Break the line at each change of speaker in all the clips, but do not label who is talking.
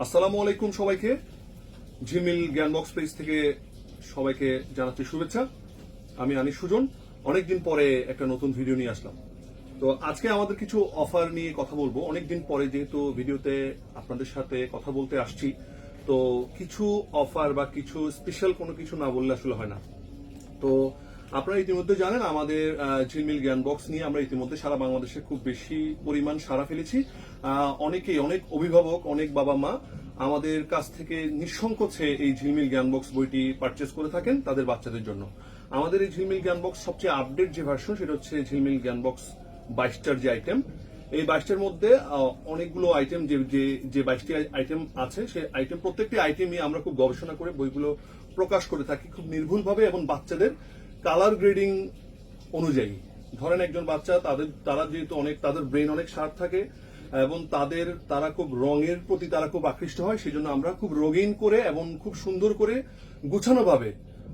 আসসালামু আলাইকুম সবাইকে। ঝিলমিল জ্ঞান বক্স পেজ থেকে সবাইকে জানাচ্ছি শুভেচ্ছা। আমি আনিস সুজন। অনেকদিন পরে একটা নতুন ভিডিও নিয়ে আসলাম। তো আজকে আমাদের কিছু অফার নিয়ে কথা বলবো। অনেকদিন পরে যেহেতু ভিডিওতে আপনাদের সাথে কথা বলতে আসছি, তো কিছু অফার বা কিছু স্পেশাল কোনো কিছু না বললে আসলে হয় না। তো আপনারা ইতিমধ্যে জানেন আমাদের ঝিলমিল জ্ঞান বক্স নিয়ে আমরা ইতিমধ্যে সারা বাংলাদেশে খুব বেশি পরিমাণ সাড়া ফেলেছি। অনেকেই, অনেক অভিভাবক, অনেক বাবা মা আমাদের কাছ থেকে নিঃসংকোচে এই ঝিলমিল জ্ঞান বক্স বইটি পারচেস করে থাকেন তাদের বাচ্চাদের জন্য। আমাদের এই ঝিলমিল জ্ঞান বক্স সবচেয়ে আপডেট যে ভার্সন সেটা হচ্ছে ঝিলমিল জ্ঞান বক্স 22টার যে আইটেম। এই 22টার মধ্যে অনেকগুলো আইটেম যে 22টি আইটেম আছে, সেই আইটেম প্রত্যেকটি আইটেমই আমরা খুব গবেষণা করে বইগুলো প্রকাশ করে থাকি খুব নির্ভুলভাবে এবং বাচ্চাদের কালার গ্রেডিং অনুযায়ী। ধরেন একজন বাচ্চা তারা যেহেতু তাদের ব্রেন অনেক শার্প থাকে এবং তারা খুব রঙের প্রতি তারা খুব আকৃষ্ট হয়, সেই জন্য আমরা খুব রঙিন করে এবং খুব সুন্দর করে গুছানো ভাবে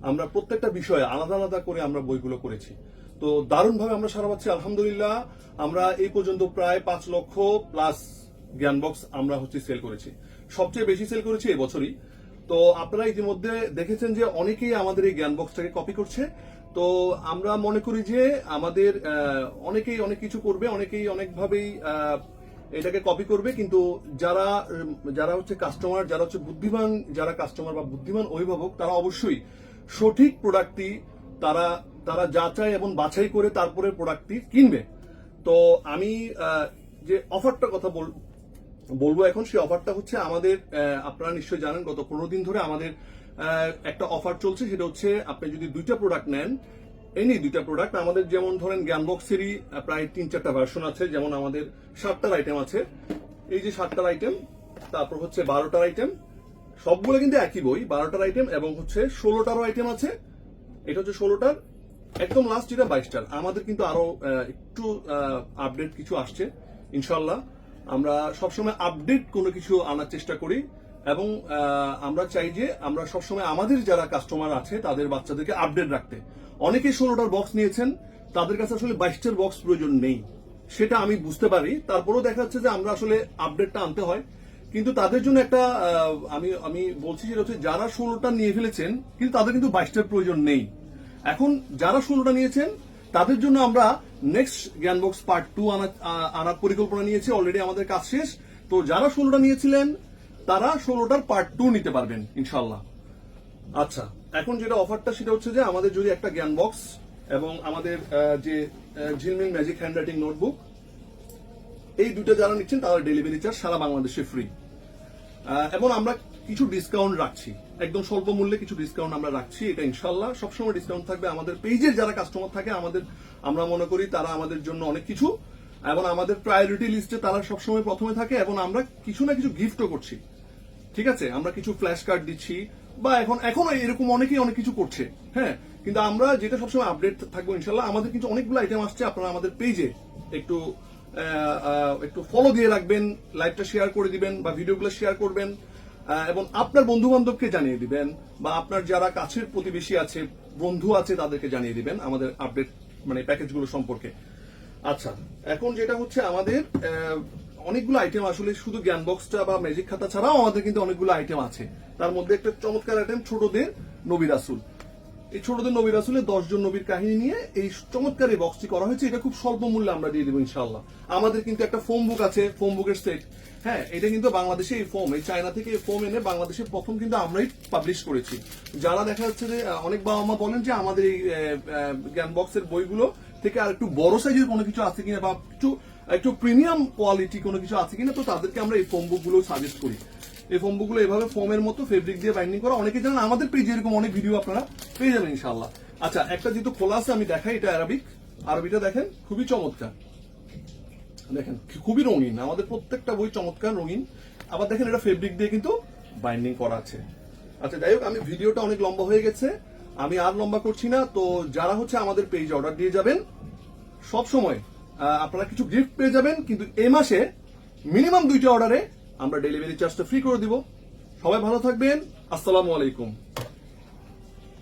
আমরা প্রত্যেকটা বিষয়ে আলাদা আলাদা করে আমরা বইগুলো করেছি। তো দারুণভাবে আমরা সারা পাচ্ছি আলহামদুলিল্লাহ। আমরা এই পর্যন্ত প্রায় 5 লক্ষ প্লাস জ্ঞান বক্স আমরা সেল করেছি। সবচেয়ে বেশি সেল করেছি এবছরই। তো আপনারা ইতিমধ্যে দেখেছেন যে অনেকেই আমাদের এই জ্ঞান বক্সটাকে কপি করছে। তো আমরা মনে করি যে আমাদের অনেকেই অনেক কিছু করবে, অনেকেই অনেকভাবেই এটাকে কপি করবে, কিন্তু যারা কাস্টমার, যারা বুদ্ধিমান, যারা কাস্টমার বা বুদ্ধিমান অভিভাবক, তারা অবশ্যই সঠিক প্রোডাক্টটি তারা যাচাই এবং বাছাই করে তারপরে প্রোডাক্টটি কিনবে। তো আমি যে অফারটার কথা বলবো এখন, সেই অফারটা হচ্ছে আমাদের, আপনারা নিশ্চয়ই জানেন গত 15 দিন ধরে আমাদের একটা অফার চলছে। সেটা হচ্ছে আপনি যদি 2টা প্রোডাক্ট নেন, এনি 2টা প্রোডাক্ট, আমাদের যেমন ধরেন জ্ঞান বক্সেরই প্রায় 3-4টা ভার্সন আছে। যেমন আমাদের 7টার আইটেম আছে, এই যে 7টার আইটেম, তারপর হচ্ছে 12টার আইটেম, সবগুলো কিন্তু একই বই। 12টার আইটেম এবং 16টারও আইটেম আছে। এটা হচ্ছে 16টার, একদম লাস্ট যেটা 22টার। আমাদের কিন্তু আরো একটু আপডেট কিছু আসছে ইনশাল্লাহ। আমরা সবসময় আপডেট কোনো কিছু আনার চেষ্টা করি এবং আমরা চাই যে আমরা সবসময় আমাদের যারা কাস্টমার আছে তাদের বাচ্চাদেরকে আপডেট রাখতে। অনেকে 16টার বক্স নিয়েছেন, তাদের কাছে আসলে 22টার বক্স প্রয়োজন নেই, সেটা আমি বুঝতে পারি। তারপরেও দেখা যাচ্ছে যে আমরা আসলে আপডেটটা আনতে হয়। কিন্তু তাদের জন্য একটা আমি বলছি যেটা হচ্ছে, যারা 16টা নিয়ে ফেলেছেন কিন্তু তাদের কিন্তু 22টার প্রয়োজন নেই। এখন যারা 16টা নিয়েছেন তাদের জন্য আমরা নেক্সট জ্ঞান বক্স পার্ট 2 আনার পরিকল্পনা নিয়েছি। অলরেডি আমাদের কাজ শেষ। তো যারা 16টা নিয়েছিলেন তারা 16টার পার্ট 2 নিতে পারবেন ইনশাল্লাহ। আচ্ছা, এখন যেটা অফারটা সেটা হচ্ছে যে আমাদের যদি একটা জ্ঞান বক্স এবং আমাদের যে ঝিলমিল ম্যাজিক হ্যান্ডরাইটিং নোটবুক, এই দুটো যারা নিচ্ছেন তারা ডেলিভারি চার্জ সারা বাংলাদেশে ফ্রি। এবং আমরা কিছু ডিসকাউন্ট রাখছি, একদম স্বল্প মূল্যে কিছু ডিসকাউন্ট আমরা রাখছি। এটা ইনশাল্লাহ সবসময় ডিসকাউন্ট থাকবে। আমাদের পেজের যারা কাস্টমার থাকে আমরা মনে করি তারা আমাদের জন্য অনেক কিছু, এবং আমাদের প্রায়োরিটি লিস্টে তারা সবসময় প্রথমে থাকে। এবং আমরা কিছু না কিছু গিফটও করছি, ঠিক আছে? আমরা কিছু ফ্ল্যাশ কার্ড দিচ্ছি, বা এখনো এরকম অনেকেই অনেক কিছু করছে। হ্যাঁ, কিন্তু আমরা যেটা সবসময় আপডেট থাকবো ইনশাল্লাহ। আমাদের কিন্তু অনেকগুলো আইটেম আসছে, আপনারা আমাদের পেজে একটু ফলো দিয়ে রাখবেন, লাইভটা শেয়ার করে দিবেন বা ভিডিওগুলো শেয়ার করবেন, এবং আপনার বন্ধু বান্ধবকে জানিয়ে দিবেন, বা আপনার যারা কাছের প্রতিবেশী আছে, বন্ধু আছে, তাদেরকে জানিয়ে দিবেন আমাদের আপডেট প্যাকেজগুলো সম্পর্কে। আচ্ছা, এখন যেটা হচ্ছে আমাদের অনেকগুলো আইটেম, আসলে শুধু জ্ঞান বক্সটা বা ম্যাজিক খাতা ছাড়াও আমাদের কিন্তু অনেকগুলো আইটেম আছে। তার মধ্যে একটা চমৎকার আইটেম ছোটদের নবী রাসূল। এই ছোটদের নবী রাসূলের 10 জন নবীর কাহিনী নিয়ে এই চমৎকার এই বক্সটি করা হয়েছে। এটা খুব স্বল্প মূল্যে আমরা দিয়ে দেবো ইনশাআল্লাহ। আমাদের কিন্তু একটা ফোম বুক আছে, ফোম বুকের সেট। হ্যাঁ, এটা কিন্তু বাংলাদেশে এই চায়না থেকে এই ফোম এনে বাংলাদেশে প্রথম কিন্তু আমরাই পাবলিশ করেছি। যারা দেখা যাচ্ছে যে অনেক বাবা মা বলেন যে আমাদের এই জ্ঞান বক্সের বইগুলো থেকে আর একটু বড় সাইজের কোনো কিছু আছে কিনা, বা একটু প্রিমিয়াম কোয়ালিটি কোনো কিছু আছে কিনা, তো তাদেরকে আমরা এই ফোম বুকগুলো সাজেস্ট করি। এই ফোম বুকগুলো এভাবে ফোমের মতো ফেব্রিক দিয়ে বাইন্ডিং করা। অনেকে জানেন আমাদের পেজে এরকম অনেক ভিডিও আপনারা পেয়ে যাবেন ইনশাআল্লাহ। আচ্ছা, একটা যেহেতু খোলা আছে আমি দেখাই। এটা আরবিটা দেখেন, খুবই চমৎকার, দেখেন খুবই রঙিন। আমাদের প্রত্যেকটা বই চমৎকার রঙিন। আবার দেখেন এটা ফেব্রিক দিয়ে কিন্তু বাইন্ডিং করা আছে। আচ্ছা, যাই হোক, আমি ভিডিওটা অনেক লম্বা হয়ে গেছে, আমি আর লম্বা করছি না। তো যারা আমাদের পেজে অর্ডার দিয়ে যাবেন, সব সময় আপনারা কিছু গিফট পেয়ে যাবেন, কিন্তু এই মাসে মিনিমাম 2টা অর্ডারে আমরা ডেলিভারি চার্জটা ফ্রি করে দিব। সবাই ভালো থাকবেন। আসসালামু আলাইকুম।